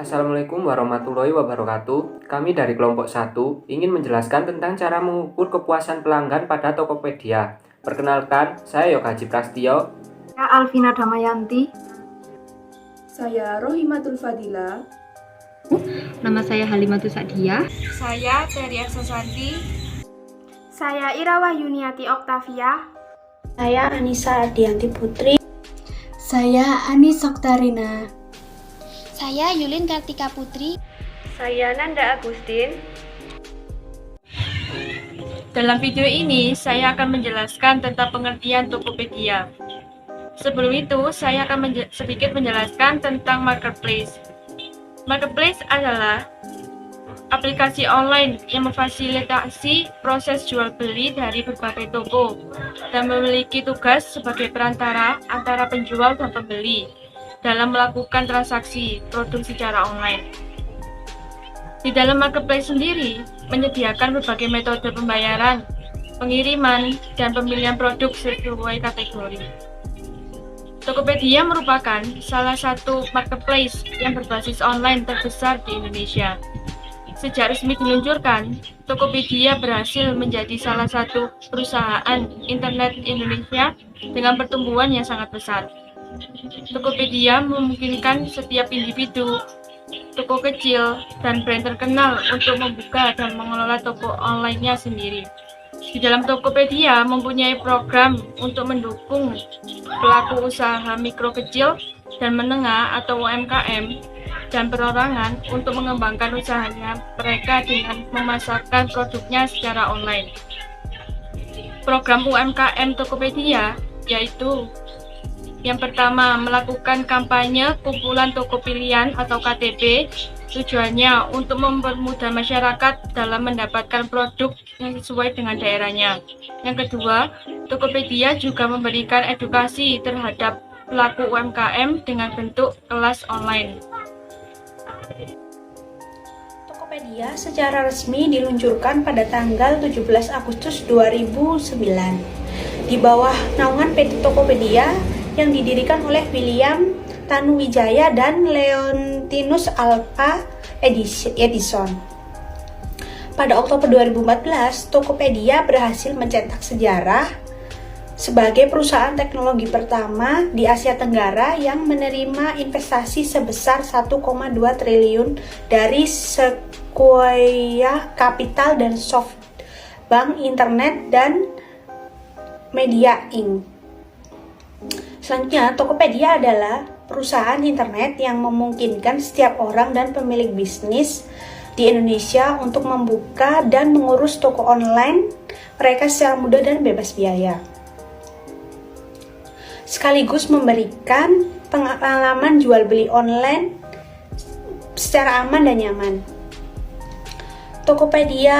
Assalamualaikum warahmatullahi wabarakatuh. Kami dari kelompok 1 ingin menjelaskan tentang cara mengukur kepuasan pelanggan pada Tokopedia. Perkenalkan, saya Yoga Haji Prastio. Saya Alvina Damayanti. Saya Rohimatul Fadila. Nama saya Halimatus Sa'diyah. Saya Teria Sasanti. Saya Ira Yuniati Oktavia. Saya Anissa Ardianti Putri. Saya Anis Oktarina. Saya Yulin Kartika Putri. Saya Nanda Agustin. Dalam video ini, saya akan menjelaskan tentang pengertian Tokopedia. Sebelum itu, saya akan sedikit menjelaskan tentang marketplace. Marketplace adalah aplikasi online yang memfasilitasi proses jual beli dari berbagai toko dan memiliki tugas sebagai perantara antara penjual dan pembeli dalam melakukan transaksi produk secara online. Di dalam marketplace sendiri menyediakan berbagai metode pembayaran, pengiriman, dan pemilihan produk sesuai kategori. Tokopedia merupakan salah satu marketplace yang berbasis online terbesar di Indonesia. Sejak resmi diluncurkan, Tokopedia berhasil menjadi salah satu perusahaan internet Indonesia dengan pertumbuhan yang sangat besar. Tokopedia memungkinkan setiap individu, toko kecil, dan brand terkenal untuk membuka dan mengelola toko online-nya sendiri. Di dalam Tokopedia mempunyai program untuk mendukung pelaku usaha mikro kecil dan menengah atau UMKM dan perorangan untuk mengembangkan usahanya mereka dengan memasarkan produknya secara online. Program UMKM Tokopedia yaitu yang pertama, melakukan kampanye kumpulan toko pilihan atau KTP. Tujuannya untuk mempermudah masyarakat dalam mendapatkan produk yang sesuai dengan daerahnya. Yang kedua, Tokopedia juga memberikan edukasi terhadap pelaku UMKM dengan bentuk kelas online. Tokopedia secara resmi diluncurkan pada tanggal 17 Agustus 2009 di bawah naungan PT Tokopedia yang didirikan oleh William Tanuwijaya dan Leontinus Alva Edison. Pada Oktober 2014, Tokopedia berhasil mencetak sejarah sebagai perusahaan teknologi pertama di Asia Tenggara yang menerima investasi sebesar 1,2 triliun dari Sequoia Capital dan SoftBank Internet dan Media Inc. Selanjutnya, Tokopedia adalah perusahaan internet yang memungkinkan setiap orang dan pemilik bisnis di Indonesia untuk membuka dan mengurus toko online mereka secara mudah dan bebas biaya, sekaligus memberikan pengalaman jual beli online secara aman dan nyaman. Tokopedia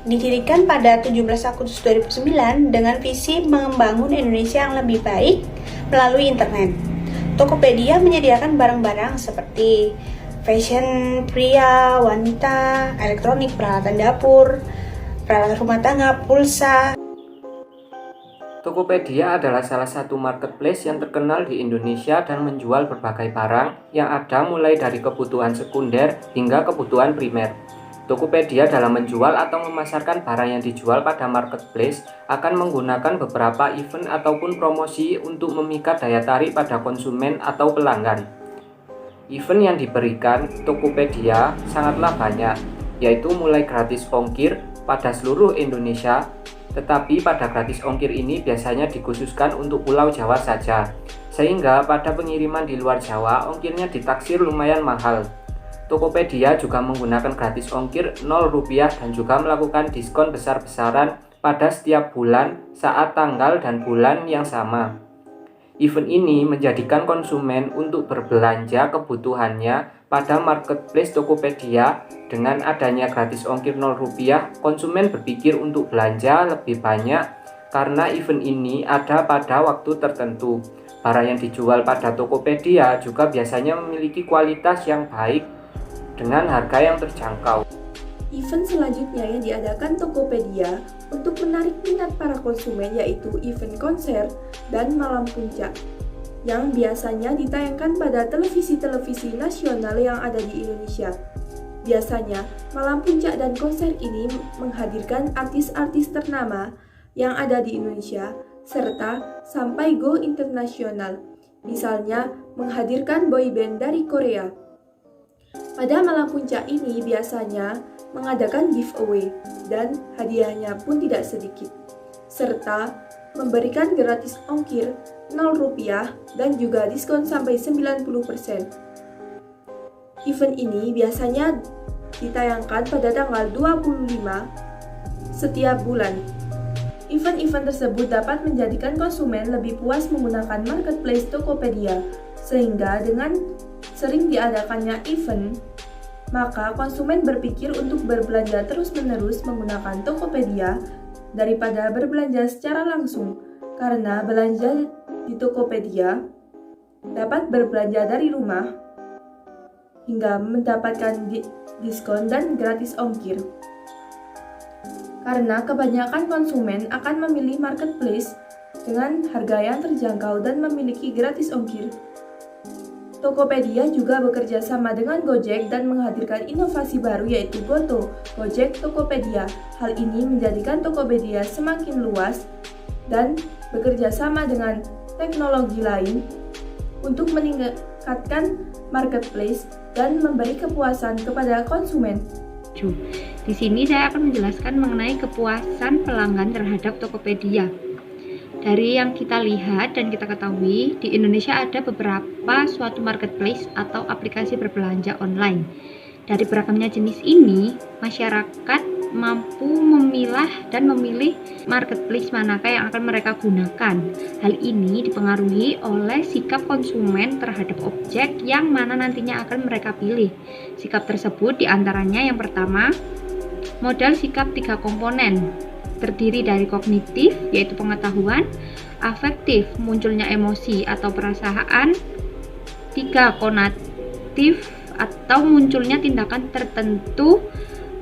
didirikan pada 17 Agustus 2009 dengan visi membangun Indonesia yang lebih baik melalui internet. Tokopedia menyediakan barang-barang seperti fashion pria, wanita, elektronik, peralatan dapur, peralatan rumah tangga, pulsa. Tokopedia adalah salah satu marketplace yang terkenal di Indonesia dan menjual berbagai barang yang ada mulai dari kebutuhan sekunder hingga kebutuhan primer. Tokopedia dalam menjual atau memasarkan barang yang dijual pada marketplace akan menggunakan beberapa event ataupun promosi untuk memikat daya tarik pada konsumen atau pelanggan. Event yang diberikan Tokopedia sangatlah banyak, yaitu mulai gratis ongkir pada seluruh Indonesia, tetapi pada gratis ongkir ini biasanya dikhususkan untuk Pulau Jawa saja, sehingga pada pengiriman di luar Jawa ongkirnya ditaksir lumayan mahal. Tokopedia juga menggunakan gratis ongkir Rp0 dan juga melakukan diskon besar-besaran pada setiap bulan saat tanggal dan bulan yang sama. Event ini menjadikan konsumen untuk berbelanja kebutuhannya pada marketplace Tokopedia. Dengan adanya gratis ongkir Rp0, konsumen berpikir untuk belanja lebih banyak karena event ini ada pada waktu tertentu. Barang yang dijual pada Tokopedia juga biasanya memiliki kualitas yang baik dengan harga yang terjangkau. Event selanjutnya yang diadakan Tokopedia untuk menarik minat para konsumen yaitu event konser dan malam puncak. yang biasanya ditayangkan pada televisi-televisi nasional yang ada di Indonesia. Biasanya, Malam Puncak dan konser ini menghadirkan artis-artis ternama yang ada di Indonesia, serta sampai go internasional. Misalnya, menghadirkan boyband dari Korea. Pada Malam Puncak ini biasanya mengadakan giveaway dan hadiahnya pun tidak sedikit, serta memberikan gratis ongkir 0 rupiah dan juga diskon sampai 90%. Event ini biasanya ditayangkan pada tanggal 25 setiap bulan. Event-event tersebut dapat menjadikan konsumen lebih puas menggunakan marketplace Tokopedia, sehingga dengan sering diadakannya event, maka konsumen berpikir untuk berbelanja terus-menerus menggunakan Tokopedia daripada berbelanja secara langsung, karena belanja di Tokopedia dapat berbelanja dari rumah hingga mendapatkan diskon dan gratis ongkir. Karena kebanyakan konsumen akan memilih marketplace dengan harga yang terjangkau dan memiliki gratis ongkir. Tokopedia juga bekerja sama dengan Gojek dan menghadirkan inovasi baru yaitu Goto, Gojek Tokopedia. Hal ini menjadikan Tokopedia semakin luas dan bekerja sama dengan teknologi lain untuk meningkatkan marketplace dan memberi kepuasan kepada konsumen. Di sini saya akan menjelaskan mengenai kepuasan pelanggan terhadap Tokopedia. Dari yang kita lihat dan kita ketahui, di Indonesia ada beberapa suatu marketplace atau aplikasi berbelanja online. Dari beragamnya jenis ini, masyarakat mampu memilah dan memilih marketplace manakah yang akan mereka gunakan. Hal ini dipengaruhi oleh sikap konsumen terhadap objek yang mana nantinya akan mereka pilih. Sikap tersebut diantaranya yang pertama, modal sikap 3 komponen. Terdiri dari kognitif, yaitu pengetahuan, afektif, munculnya emosi atau perasaan, 3 konatif, atau munculnya tindakan tertentu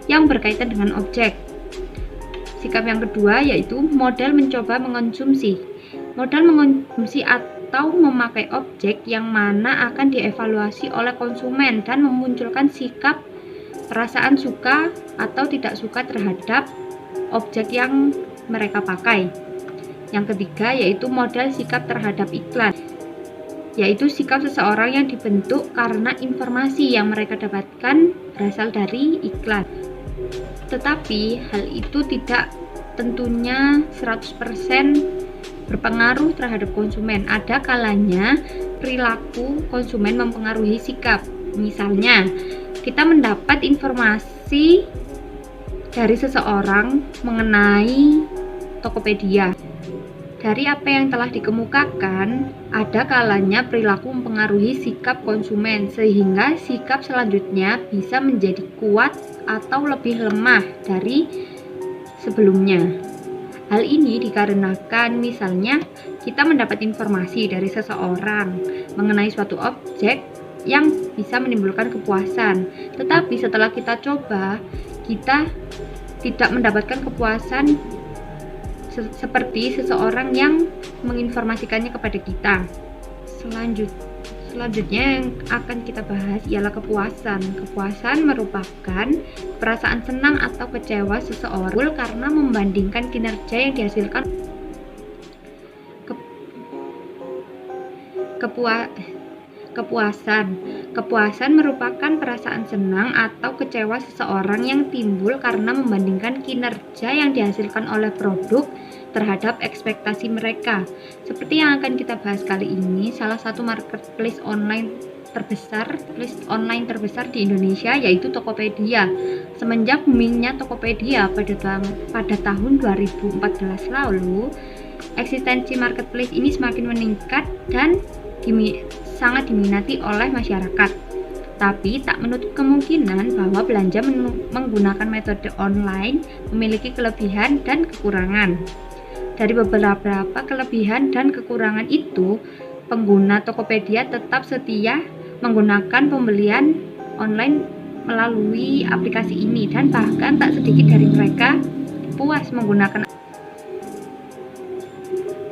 yang berkaitan dengan objek. Sikap yang kedua yaitu modal mencoba mengonsumsi. Modal mengonsumsi atau memakai objek yang mana akan dievaluasi oleh konsumen dan memunculkan sikap perasaan suka atau tidak suka terhadap objek yang mereka pakai. Yang ketiga yaitu modal sikap terhadap iklan, yaitu sikap seseorang yang dibentuk karena informasi yang mereka dapatkan berasal dari iklan. Tetapi hal itu tidak tentunya 100% berpengaruh terhadap konsumen. Ada kalanya perilaku konsumen mempengaruhi sikap. Misalnya, kita mendapat informasi dari seseorang mengenai Tokopedia. Dari apa yang telah dikemukakan, ada kalanya perilaku mempengaruhi sikap konsumen, sehingga sikap selanjutnya bisa menjadi kuat atau lebih lemah dari sebelumnya. Hal ini dikarenakan misalnya kita mendapat informasi dari seseorang mengenai suatu objek yang bisa menimbulkan kepuasan, tetapi setelah kita coba, kita tidak mendapatkan kepuasan seperti seseorang yang menginformasikannya kepada kita. Selanjutnya yang akan kita bahas ialah kepuasan. Kepuasan merupakan perasaan senang atau kecewa seseorang karena membandingkan kinerja yang dihasilkan. Kepuasan merupakan perasaan senang atau kecewa seseorang yang timbul karena membandingkan kinerja yang dihasilkan oleh produk terhadap ekspektasi mereka. Seperti yang akan kita bahas kali ini, salah satu marketplace online terbesar di Indonesia yaitu Tokopedia. Semenjak boomingnya Tokopedia pada tahun 2014 lalu, eksistensi marketplace ini semakin meningkat dan sangat diminati oleh masyarakat. Tapi tak menutup kemungkinan bahwa belanja menggunakan metode online memiliki kelebihan dan kekurangan. Dari beberapa kelebihan dan kekurangan itu, pengguna Tokopedia tetap setia menggunakan pembelian online melalui aplikasi ini, dan bahkan tak sedikit dari mereka puas menggunakan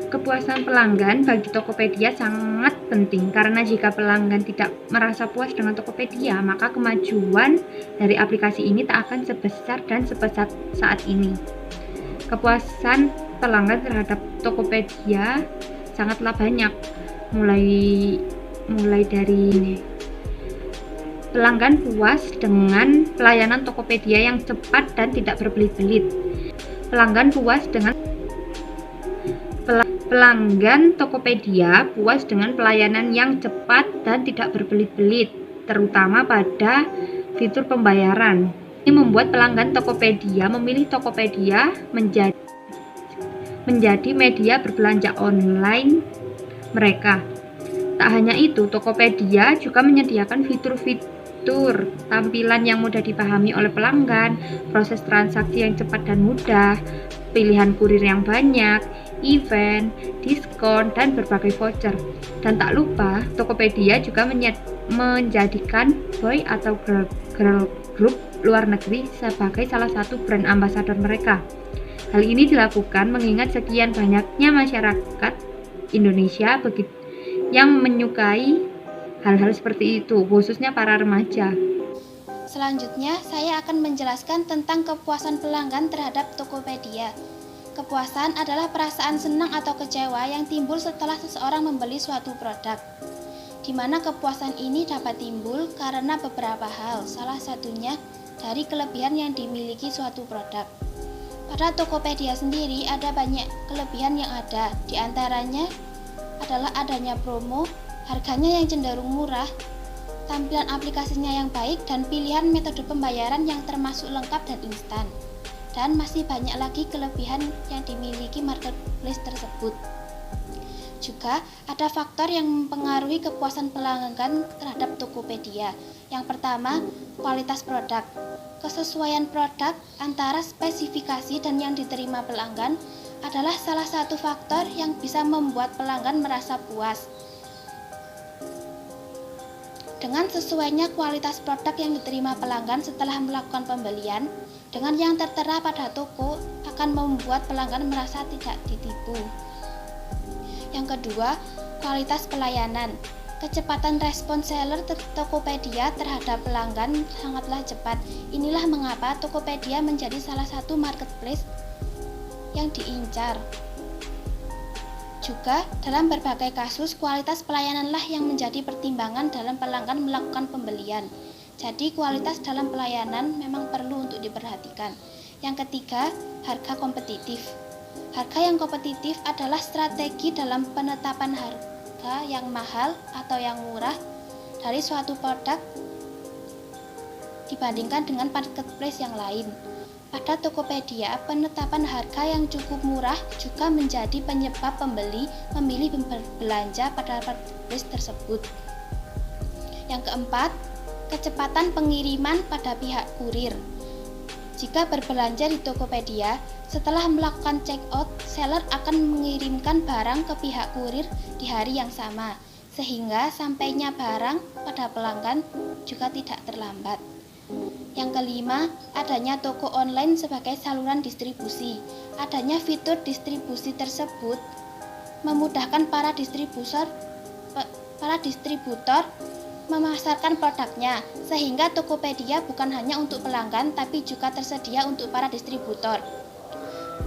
kepuasan pelanggan bagi Tokopedia sangat penting karena jika pelanggan tidak merasa puas dengan Tokopedia, maka kemajuan dari aplikasi ini tak akan sebesar dan sepesat saat ini. Kepuasan pelanggan terhadap Tokopedia sangatlah banyak, mulai dari pelanggan puas dengan pelayanan Tokopedia yang cepat dan tidak berbelit-belit. Pelanggan Tokopedia puas dengan pelayanan yang cepat dan tidak berbelit-belit, terutama pada fitur pembayaran. Ini membuat pelanggan Tokopedia memilih Tokopedia menjadi media berbelanja online mereka. Tak hanya itu, Tokopedia juga menyediakan fitur-fitur tampilan yang mudah dipahami oleh pelanggan, proses transaksi yang cepat dan mudah, pilihan kurir yang banyak, event, diskon, dan berbagai voucher. Dan tak lupa, Tokopedia juga menjadikan boy atau girl group luar negeri sebagai salah satu brand ambassador mereka. Hal ini dilakukan mengingat sekian banyaknya masyarakat Indonesia yang menyukai hal-hal seperti itu, khususnya para remaja. Selanjutnya, saya akan menjelaskan tentang kepuasan pelanggan terhadap Tokopedia. Kepuasan adalah perasaan senang atau kecewa yang timbul setelah seseorang membeli suatu produk, di mana kepuasan ini dapat timbul karena beberapa hal, salah satunya dari kelebihan yang dimiliki suatu produk. Pada Tokopedia sendiri ada banyak kelebihan yang ada, di antaranya adalah adanya promo, harganya yang cenderung murah, tampilan aplikasinya yang baik, dan pilihan metode pembayaran yang termasuk lengkap dan instan. Dan masih banyak lagi kelebihan yang dimiliki marketplace tersebut. Juga ada faktor yang mempengaruhi kepuasan pelanggan terhadap Tokopedia. Yang pertama, kualitas produk. Kesesuaian produk antara spesifikasi dan yang diterima pelanggan adalah salah satu faktor yang bisa membuat pelanggan merasa puas. Dengan sesuainya kualitas produk yang diterima pelanggan setelah melakukan pembelian dengan yang tertera pada toko akan membuat pelanggan merasa tidak ditipu. Yang kedua, kualitas pelayanan. Kecepatan respon seller Tokopedia terhadap pelanggan sangatlah cepat. Inilah mengapa Tokopedia menjadi salah satu marketplace yang diincar. Juga dalam berbagai kasus, kualitas pelayananlah yang menjadi pertimbangan dalam pelanggan melakukan pembelian. Jadi kualitas dalam pelayanan memang perlu untuk diperhatikan. Yang ketiga, harga kompetitif. Harga yang kompetitif adalah strategi dalam penetapan harga yang mahal atau yang murah dari suatu produk dibandingkan dengan marketplace yang lain. Pada Tokopedia, penetapan harga yang cukup murah juga menjadi penyebab pembeli memilih berbelanja pada marketplace tersebut. Yang keempat, kecepatan pengiriman pada pihak kurir. Jika berbelanja di Tokopedia, setelah melakukan check-out, seller akan mengirimkan barang ke pihak kurir di hari yang sama, sehingga sampainya barang pada pelanggan juga tidak terlambat. Yang kelima, adanya toko online sebagai saluran distribusi. Adanya fitur distribusi tersebut memudahkan para distributor memasarkan produknya, sehingga Tokopedia bukan hanya untuk pelanggan tapi juga tersedia untuk para distributor.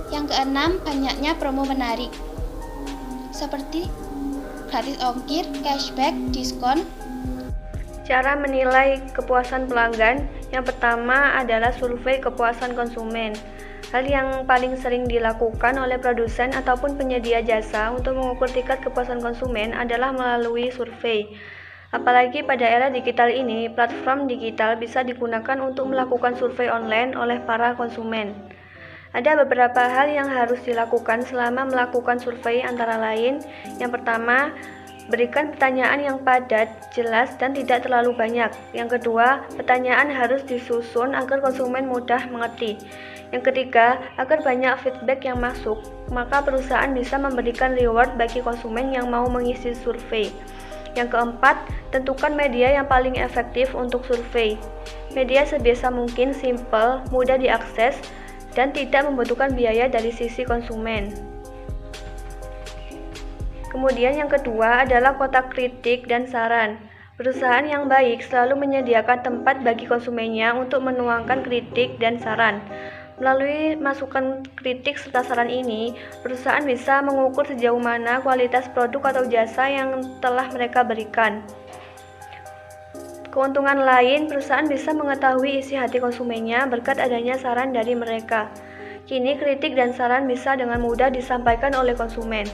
Yang keenam, banyaknya promo menarik seperti gratis ongkir, cashback, diskon. Cara menilai kepuasan pelanggan, yang pertama adalah survei kepuasan konsumen. Hal yang paling sering dilakukan oleh produsen ataupun penyedia jasa untuk mengukur tingkat kepuasan konsumen adalah melalui survei. Apalagi pada era digital ini, platform digital bisa digunakan untuk melakukan survei online oleh para konsumen. Ada beberapa hal yang harus dilakukan selama melakukan survei, antara lain, yang pertama, berikan pertanyaan yang padat, jelas, dan tidak terlalu banyak. Yang kedua, pertanyaan harus disusun agar konsumen mudah mengerti. Yang ketiga, agar banyak feedback yang masuk, maka perusahaan bisa memberikan reward bagi konsumen yang mau mengisi survei. Yang keempat, tentukan media yang paling efektif untuk survei. Media sebisa mungkin simple, mudah diakses, dan tidak membutuhkan biaya dari sisi konsumen. Kemudian yang kedua adalah kotak kritik dan saran. Perusahaan yang baik selalu menyediakan tempat bagi konsumennya untuk menuangkan kritik dan saran. Melalui masukan kritik serta saran ini, perusahaan bisa mengukur sejauh mana kualitas produk atau jasa yang telah mereka berikan. Keuntungan lain, perusahaan bisa mengetahui isi hati konsumennya berkat adanya saran dari mereka. Kini kritik dan saran bisa dengan mudah disampaikan oleh konsumen.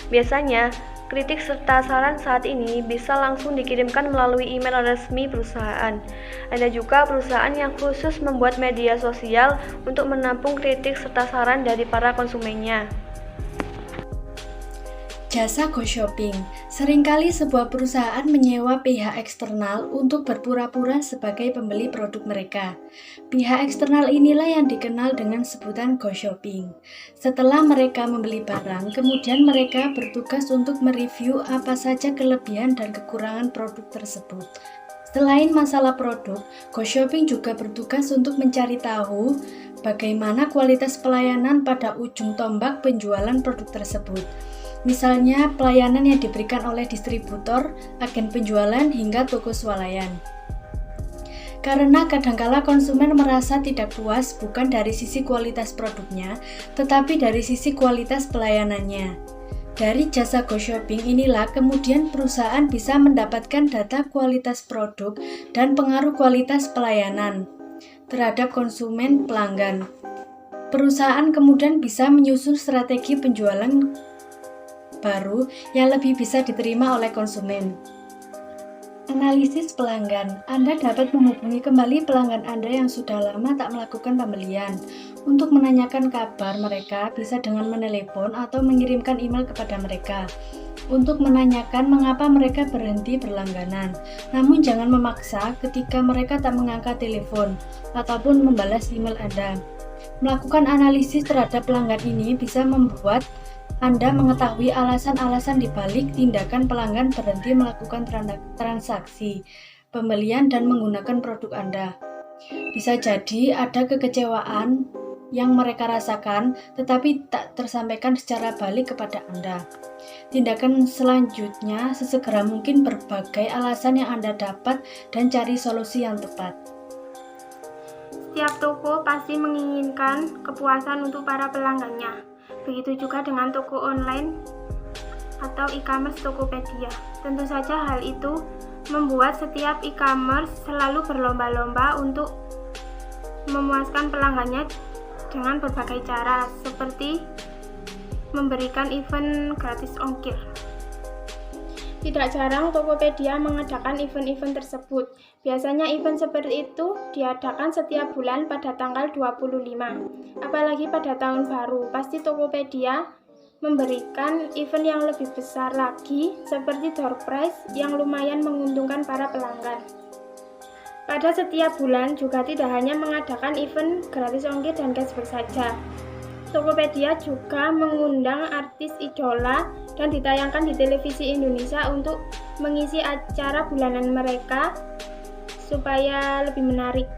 Biasanya, kritik serta saran saat ini bisa langsung dikirimkan melalui email resmi perusahaan. Ada juga perusahaan yang khusus membuat media sosial untuk menampung kritik serta saran dari para konsumennya. Jasa Go Shopping. Seringkali sebuah perusahaan menyewa pihak eksternal untuk berpura-pura sebagai pembeli produk mereka. Pihak eksternal inilah yang dikenal dengan sebutan Go Shopping. Setelah mereka membeli barang, kemudian mereka bertugas untuk mereview apa saja kelebihan dan kekurangan produk tersebut. Selain masalah produk, Go Shopping juga bertugas untuk mencari tahu bagaimana kualitas pelayanan pada ujung tombak penjualan produk tersebut. Misalnya pelayanan yang diberikan oleh distributor, agen penjualan, hingga toko swalayan. Karena kadangkala konsumen merasa tidak puas bukan dari sisi kualitas produknya, tetapi dari sisi kualitas pelayanannya. Dari jasa Go Shopping inilah kemudian perusahaan bisa mendapatkan data kualitas produk dan pengaruh kualitas pelayanan terhadap konsumen pelanggan. Perusahaan kemudian bisa menyusun strategi penjualan baru yang lebih bisa diterima oleh konsumen. Analisis pelanggan. Anda dapat menghubungi kembali pelanggan Anda yang sudah lama tak melakukan pembelian. Untuk menanyakan kabar mereka bisa dengan menelepon atau mengirimkan email kepada mereka untuk menanyakan mengapa mereka berhenti berlangganan. Namun jangan memaksa ketika mereka tak mengangkat telepon ataupun membalas email Anda. Melakukan analisis terhadap pelanggan ini bisa membuat Anda mengetahui alasan-alasan di balik tindakan pelanggan berhenti melakukan transaksi, pembelian, dan menggunakan produk Anda. Bisa jadi ada kekecewaan yang mereka rasakan, tetapi tak tersampaikan secara balik kepada Anda. Tindakan selanjutnya sesegera mungkin berbagai alasan yang Anda dapat dan cari solusi yang tepat. Setiap toko pasti menginginkan kepuasan untuk para pelanggannya. Begitu juga dengan toko online atau e-commerce Tokopedia. Tentu saja hal itu membuat setiap e-commerce selalu berlomba-lomba untuk memuaskan pelanggannya dengan berbagai cara, seperti memberikan event gratis ongkir. Tidak jarang Tokopedia mengadakan event-event tersebut. Biasanya event seperti itu diadakan setiap bulan pada tanggal 25. Apalagi pada tahun baru, pasti Tokopedia memberikan event yang lebih besar lagi seperti door prize yang lumayan menguntungkan para pelanggan. Pada setiap bulan juga tidak hanya mengadakan event gratis ongkir dan cashback saja. Tokopedia juga mengundang artis idola dan ditayangkan di televisi Indonesia untuk mengisi acara bulanan mereka supaya lebih menarik.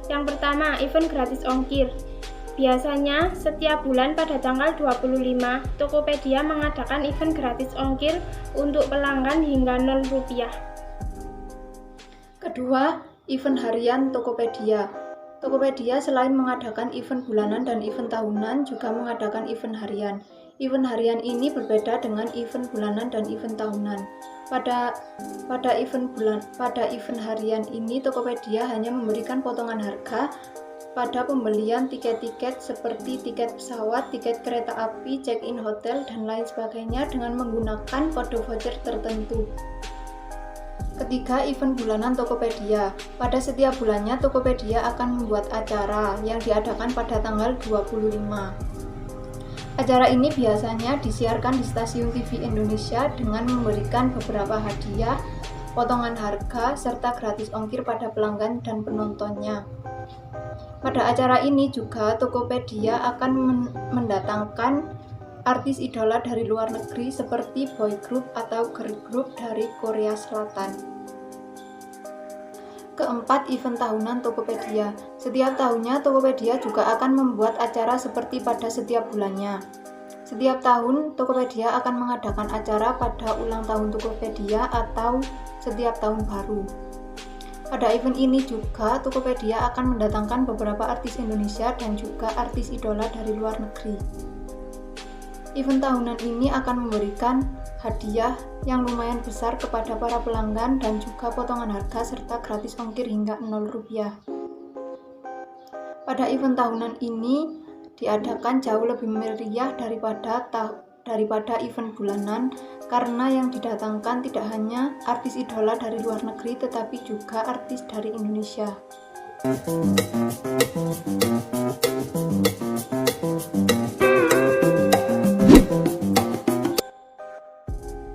Yang pertama, event gratis ongkir. Biasanya setiap bulan pada tanggal 25, Tokopedia mengadakan event gratis ongkir untuk pelanggan hingga Rp0. Kedua, event harian Tokopedia. Tokopedia selain mengadakan event bulanan dan event tahunan, juga mengadakan event harian. Event harian ini berbeda dengan event bulanan dan event tahunan. Pada event harian ini, Tokopedia hanya memberikan potongan harga pada pembelian tiket-tiket seperti tiket pesawat, tiket kereta api, check-in hotel, dan lain sebagainya dengan menggunakan kode voucher tertentu. Ketiga, event bulanan Tokopedia. Pada setiap bulannya, Tokopedia akan membuat acara yang diadakan pada tanggal 25. Acara ini biasanya disiarkan di stasiun TV Indonesia dengan memberikan beberapa hadiah, potongan harga, serta gratis ongkir pada pelanggan dan penontonnya. Pada acara ini juga Tokopedia akan mendatangkan artis idola dari luar negeri seperti boy group atau girl group dari Korea Selatan. Keempat, event tahunan Tokopedia. Setiap tahunnya Tokopedia juga akan membuat acara seperti pada setiap bulannya. Setiap tahun, Tokopedia akan mengadakan acara pada ulang tahun Tokopedia atau setiap tahun baru. Pada event ini juga, Tokopedia akan mendatangkan beberapa artis Indonesia dan juga artis idola dari luar negeri. Event tahunan ini akan memberikan hadiah yang lumayan besar kepada para pelanggan dan juga potongan harga serta gratis ongkir hingga Rp0. Pada event tahunan ini diadakan jauh lebih meriah daripada event bulanan karena yang didatangkan tidak hanya artis idola dari luar negeri tetapi juga artis dari Indonesia.